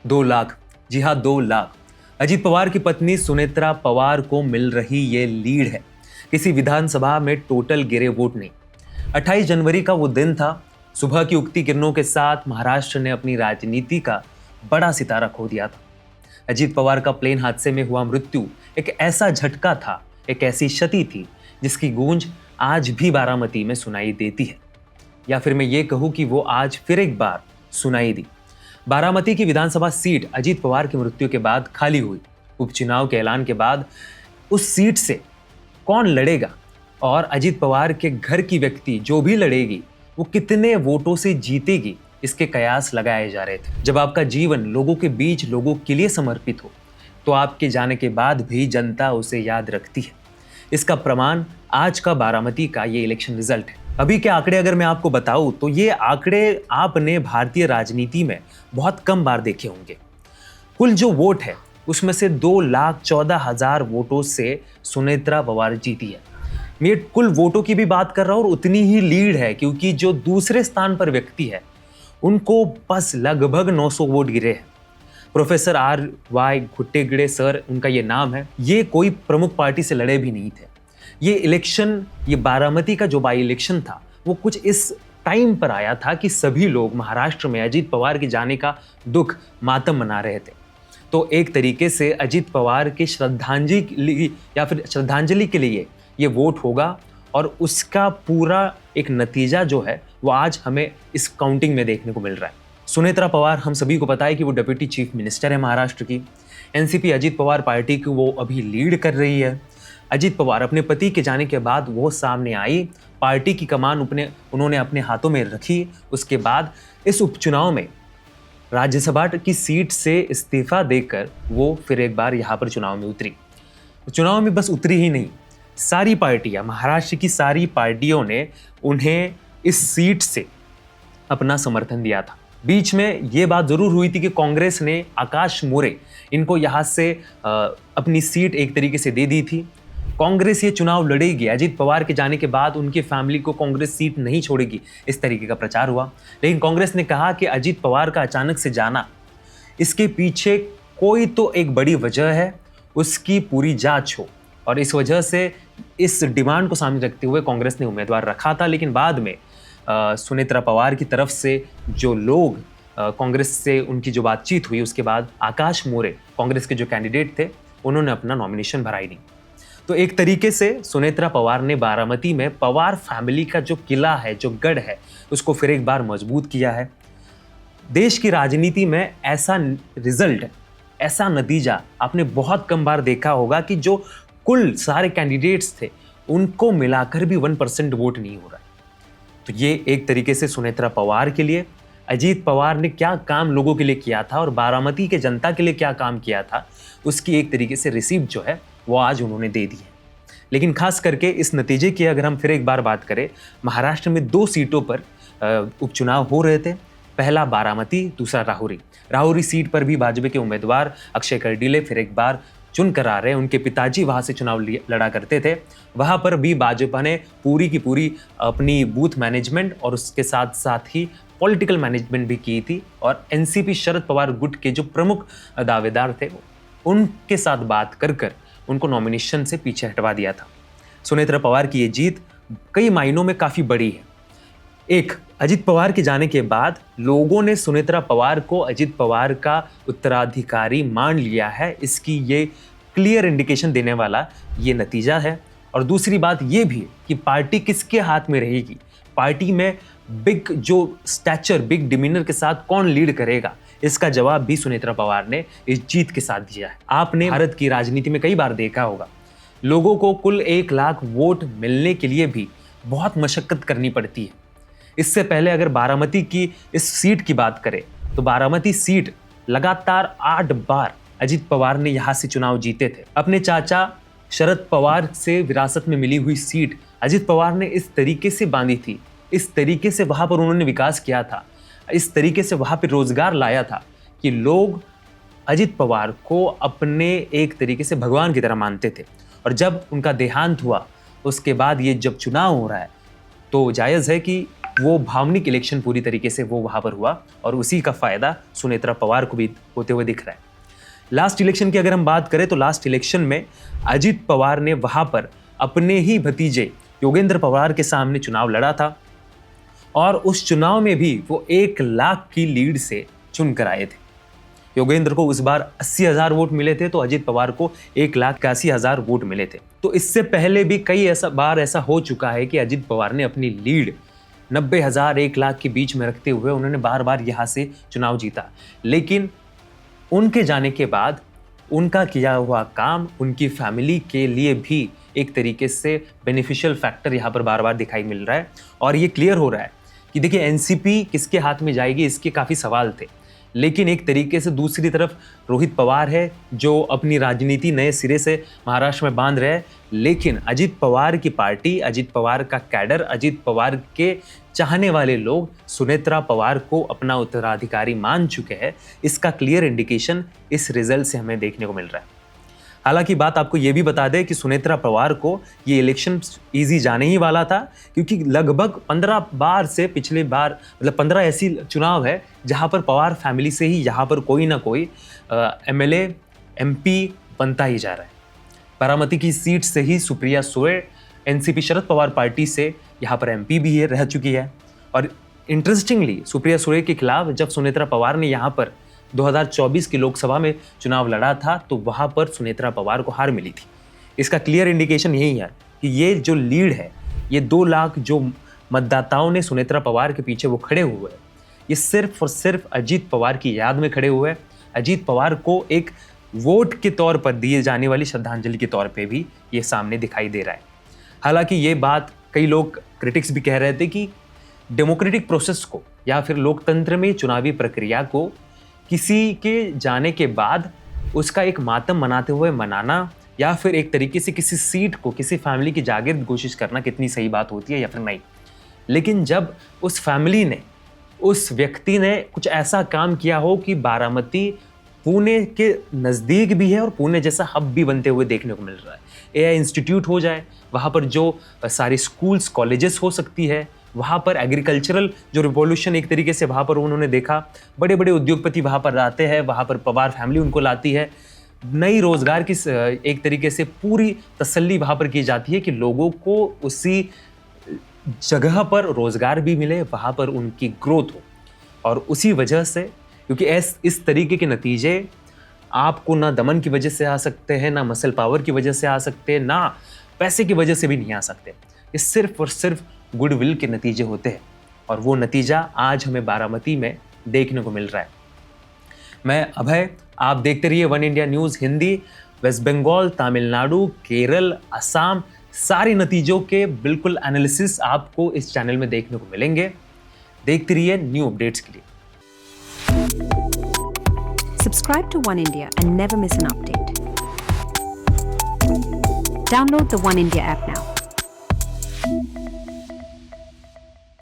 2 लाख, जी हाँ 2 लाख। अजीत पवार की पत्नी सुनेत्रा पवार को मिल रही ये लीड है। किसी विधानसभा में टोटल गिरे वोट नहीं। 28 जनवरी का वो दिन था। सुबह की उगती किरणों के साथ महाराष्ट्र ने अपनी राजनीति का बड़ा सितारा खो दिया था। अजीत पवार का प्लेन हादसे में हुआ मृत्यु एक ऐसा झटका था, एक ऐसी क्षति थी जिसकी गूंज आज भी बारामती में सुनाई देती है, या फिर मैं ये कहूँ कि वो आज फिर एक बार सुनाई दी। बारामती की विधानसभा सीट अजीत पवार की मृत्यु के बाद खाली हुई। उपचुनाव के ऐलान के बाद उस सीट से कौन लड़ेगा और अजीत पवार के घर की व्यक्ति जो भी लड़ेगी वो कितने वोटों से जीतेगी, इसके कयास लगाए जा रहे थे। जब आपका जीवन लोगों के बीच लोगों के लिए समर्पित हो तो आपके जाने के बाद भी जनता उसे याद रखती है। इसका प्रमाण आज का बारामती का ये इलेक्शन रिजल्ट है। अभी के आंकड़े अगर मैं आपको बताऊं तो ये आंकड़े आपने भारतीय राजनीति में बहुत कम बार देखे होंगे। कुल जो वोट है उसमें से 2,14,000 वोटों से सुनेत्रा पवार जीती है। मैं कुल वोटों की भी बात कर रहा हूं और उतनी ही लीड है, क्योंकि जो दूसरे स्थान पर व्यक्ति है उनको बस लगभग 900 वोट गिरे हैं। Professor R.Y. घुट्टेगड़े सर उनका ये नाम है। ये कोई प्रमुख पार्टी से लड़े भी नहीं थे। ये इलेक्शन, ये बारामती का जो बाई इलेक्शन था वो कुछ इस टाइम पर आया था कि सभी लोग महाराष्ट्र में अजीत पवार के जाने का दुख मातम मना रहे थे। तो एक तरीके से अजीत पवार की श्रद्धांजलि या फिर श्रद्धांजलि के लिए ये वोट होगा, और उसका पूरा एक नतीजा जो है वो आज हमें इस काउंटिंग में देखने को मिल रहा है। सुनेत्रा पवार, हम सभी को पता है कि वो डिप्टी चीफ मिनिस्टर है महाराष्ट्र की। एनसीपी अजीत पवार पार्टी की वो अभी लीड कर रही है। अजीत पवार अपने पति के जाने के बाद वो सामने आई, पार्टी की कमान उन्होंने अपने हाथों में रखी। उसके बाद इस उपचुनाव में राज्यसभा की सीट से इस्तीफा देकर वो फिर एक बार यहाँ पर चुनाव में उतरी। चुनाव में बस उतरी ही नहीं, सारी पार्टियां, महाराष्ट्र की सारी पार्टियों ने उन्हें इस सीट से अपना समर्थन दिया था। बीच में ये बात जरूर हुई थी कि कांग्रेस ने आकाश मोरे इनको यहाँ से अपनी सीट एक तरीके से दे दी थी। कांग्रेस ये चुनाव लड़ेगी, अजीत पवार के जाने के बाद उनकी फैमिली को कांग्रेस सीट नहीं छोड़ेगी, इस तरीके का प्रचार हुआ। लेकिन कांग्रेस ने कहा कि अजीत पवार का अचानक से जाना, इसके पीछे कोई तो एक बड़ी वजह है, उसकी पूरी जांच हो। और इस वजह से इस डिमांड को सामने रखते हुए कांग्रेस ने उम्मीदवार रखा था। लेकिन बाद में सुनेत्रा पवार की तरफ से जो लोग कांग्रेस से उनकी जो बातचीत हुई, उसके बाद आकाश मोरे कांग्रेस के जो कैंडिडेट थे उन्होंने अपना नॉमिनेशन भरा ही नहीं। तो एक तरीके से सुनेत्रा पवार ने बारामती में पवार फैमिली का जो किला है, जो गढ़ है, उसको फिर एक बार मजबूत किया है। देश की राजनीति में ऐसा रिजल्ट, ऐसा नतीजा आपने बहुत कम बार देखा होगा कि जो कुल सारे कैंडिडेट्स थे उनको मिलाकर भी 1% वोट नहीं हो रहा है। तो ये एक तरीके से सुनेत्रा पवार के लिए अजीत पवार ने क्या काम लोगों के लिए किया था और बारामती के जनता के लिए क्या काम किया था, उसकी एक तरीके से रिसीप्ट जो है वो आज उन्होंने दे दी है। लेकिन खास करके इस नतीजे की अगर हम फिर एक बार बात करें, महाराष्ट्र में 2 सीटों पर उपचुनाव हो रहे थे। पहला बारामती, दूसरा राहुरी। राहुरी सीट पर भी भाजपा के उम्मीदवार अक्षय कर्डिले फिर एक बार चुन कर आ रहे हैं। उनके पिताजी वहां से चुनाव लड़ा करते थे। वहां पर भी भाजपा ने पूरी की पूरी अपनी बूथ मैनेजमेंट और उसके साथ साथ ही पॉलिटिकल मैनेजमेंट भी की थी। और एनसीपी शरद पवार गुट के जो प्रमुख दावेदार थे उनके साथ बात कर उनको नॉमिनेशन से पीछे हटवा दिया था। सुनेत्रा पवार की ये जीत कई मायनों में काफी बड़ी है। एक, अजीत पवार के जाने के बाद लोगों ने सुनेत्रा पवार को अजीत पवार का उत्तराधिकारी मान लिया है, इसकी ये क्लियर इंडिकेशन देने वाला ये नतीजा है। और दूसरी बात ये भी कि पार्टी किसके हाथ में रहेगी, पार्टी में बिग जो स्टैचर, बिग डिमीनर के साथ कौन लीड करेगा, इसका जवाब भी सुनेत्रा पवार ने इस जीत के साथ दिया है। आपने भारत की राजनीति में कई बार देखा होगा, लोगों को कुल 1 लाख वोट मिलने के लिए भी बहुत मशक्कत करनी पड़ती है। इससे पहले अगर बारामती की इस सीट की बात करें तो बारामती सीट लगातार 8 बार अजीत पवार ने यहां से चुनाव जीते थे। अपने चाचा शरद पवार से विरासत में मिली हुई सीट अजीत पवार ने इस तरीके से बांधी थी, इस तरीके से वहां पर उन्होंने विकास किया था, इस तरीके से वहां पर रोजगार लाया था कि लोग अजीत पवार को अपने एक तरीके से भगवान की तरह मानते थे। और जब उनका देहांत हुआ उसके बाद ये जब चुनाव हो रहा है तो जायज़ है कि वो भावनिक इलेक्शन पूरी तरीके से वो वहां पर हुआ और उसी का फायदा सुनेत्रा पवार को भी होते हुए दिख रहा है। लास्ट इलेक्शन की अगर हम बात करें तो लास्ट इलेक्शन में अजित पवार ने वहां पर अपने ही भतीजे योगेंद्र पवार के सामने चुनाव लड़ा था और उस चुनाव में भी वो 1 लाख की लीड से चुनकर आए थे। योगेंद्र को उस बार 80,000 वोट मिले थे तो अजित पवार को 1,81,000 वोट मिले थे। तो इससे पहले भी कई बार ऐसा हो चुका है कि अजित पवार ने अपनी लीड 90,000 1 लाख के बीच में रखते हुए उन्होंने बार बार यहाँ से चुनाव जीता, लेकिन उनके जाने के बाद उनका किया हुआ काम उनकी फैमिली के लिए भी एक तरीके से बेनिफिशियल फैक्टर यहाँ पर बार बार दिखाई मिल रहा है। और ये क्लियर हो रहा है कि देखिए एनसीपी किसके हाथ में जाएगी इसके काफ़ी सवाल थे, लेकिन एक तरीके से दूसरी तरफ रोहित पवार है जो अपनी राजनीति नए सिरे से महाराष्ट्र में बांध रहे हैं, लेकिन अजित पवार की पार्टी, अजित पवार का कैडर, अजित पवार के चाहने वाले लोग सुनेत्रा पवार को अपना उत्तराधिकारी मान चुके हैं। इसका क्लियर इंडिकेशन इस रिजल्ट से हमें देखने को मिल रहा है। हालांकि बात आपको ये भी बता दें कि सुनेत्रा पवार को ये इलेक्शन इजी जाने ही वाला था, क्योंकि लगभग 15 बार से पिछले बार 15 ऐसी चुनाव है जहां पर पवार फैमिली से ही यहाँ पर कोई ना कोई एमएलए एमपी बनता ही जा रहा है। बारामती की सीट से ही सुप्रिया सुळे एनसीपी शरद पवार पार्टी से यहाँ पर एमपी भी है रह चुकी है। और इंटरेस्टिंगली सुप्रिया सुळे के खिलाफ जब सुनेत्रा पवार ने यहाँ पर 2024 की लोकसभा में चुनाव लड़ा था तो वहां पर सुनेत्रा पवार को हार मिली थी। इसका क्लियर इंडिकेशन यही है कि ये जो लीड है, ये 2 लाख जो मतदाताओं ने सुनेत्रा पवार के पीछे वो खड़े हुए हैं, ये सिर्फ और सिर्फ अजित पवार की याद में खड़े हुए हैं। अजित पवार को एक वोट के तौर पर दिए जाने वाली श्रद्धांजलि के तौर पर भी ये सामने दिखाई दे रहा है। हालांकि ये बात कई लोग क्रिटिक्स भी कह रहे थे कि डेमोक्रेटिक प्रोसेस को या फिर लोकतंत्र में चुनावी प्रक्रिया को किसी के जाने के बाद उसका एक मातम मनाते हुए मनाना या फिर एक तरीके से किसी सीट को किसी फैमिली की जागीर कोशिश करना कितनी सही बात होती है या फिर नहीं। लेकिन जब उस फैमिली ने, उस व्यक्ति ने कुछ ऐसा काम किया हो कि बारामती पुणे के नज़दीक भी है और पुणे जैसा हब भी बनते हुए देखने को मिल रहा है, एआई इंस्टीट्यूट हो जाए, वहाँ पर जो सारी स्कूल्स कॉलेजेस हो सकती है, वहाँ पर एग्रीकल्चरल जो रिवॉल्यूशन एक तरीके से वहाँ पर उन्होंने देखा, बड़े बड़े उद्योगपति वहाँ पर आते हैं, वहाँ पर पवार फैमिली उनको लाती है, नई रोज़गार की एक तरीके से पूरी तसल्ली वहाँ पर की जाती है कि लोगों को उसी जगह पर रोज़गार भी मिले, वहाँ पर उनकी ग्रोथ हो। और उसी वजह से, क्योंकि इस तरीके के नतीजे आपको ना दमन की वजह से आ सकते हैं, ना मसल पावर की वजह से आ सकते हैं, ना पैसे की वजह से भी नहीं आ सकते। ये सिर्फ और सिर्फ गुडविल के नतीजे होते हैं और वो नतीजा आज हमें बारामती में देखने को मिल रहा है। मैं अभय, आप देखते रहिए one India news Hindi. West Bengal, Tamil Nadu, Kerala, Assam, सारे नतीजों के बिल्कुल एनालिसिस आपको इस चैनल में देखने को मिलेंगे। देखते रहिए न्यू अपडेट्स के लिए। Subscribe to One India and never miss an update. Download the One India app now.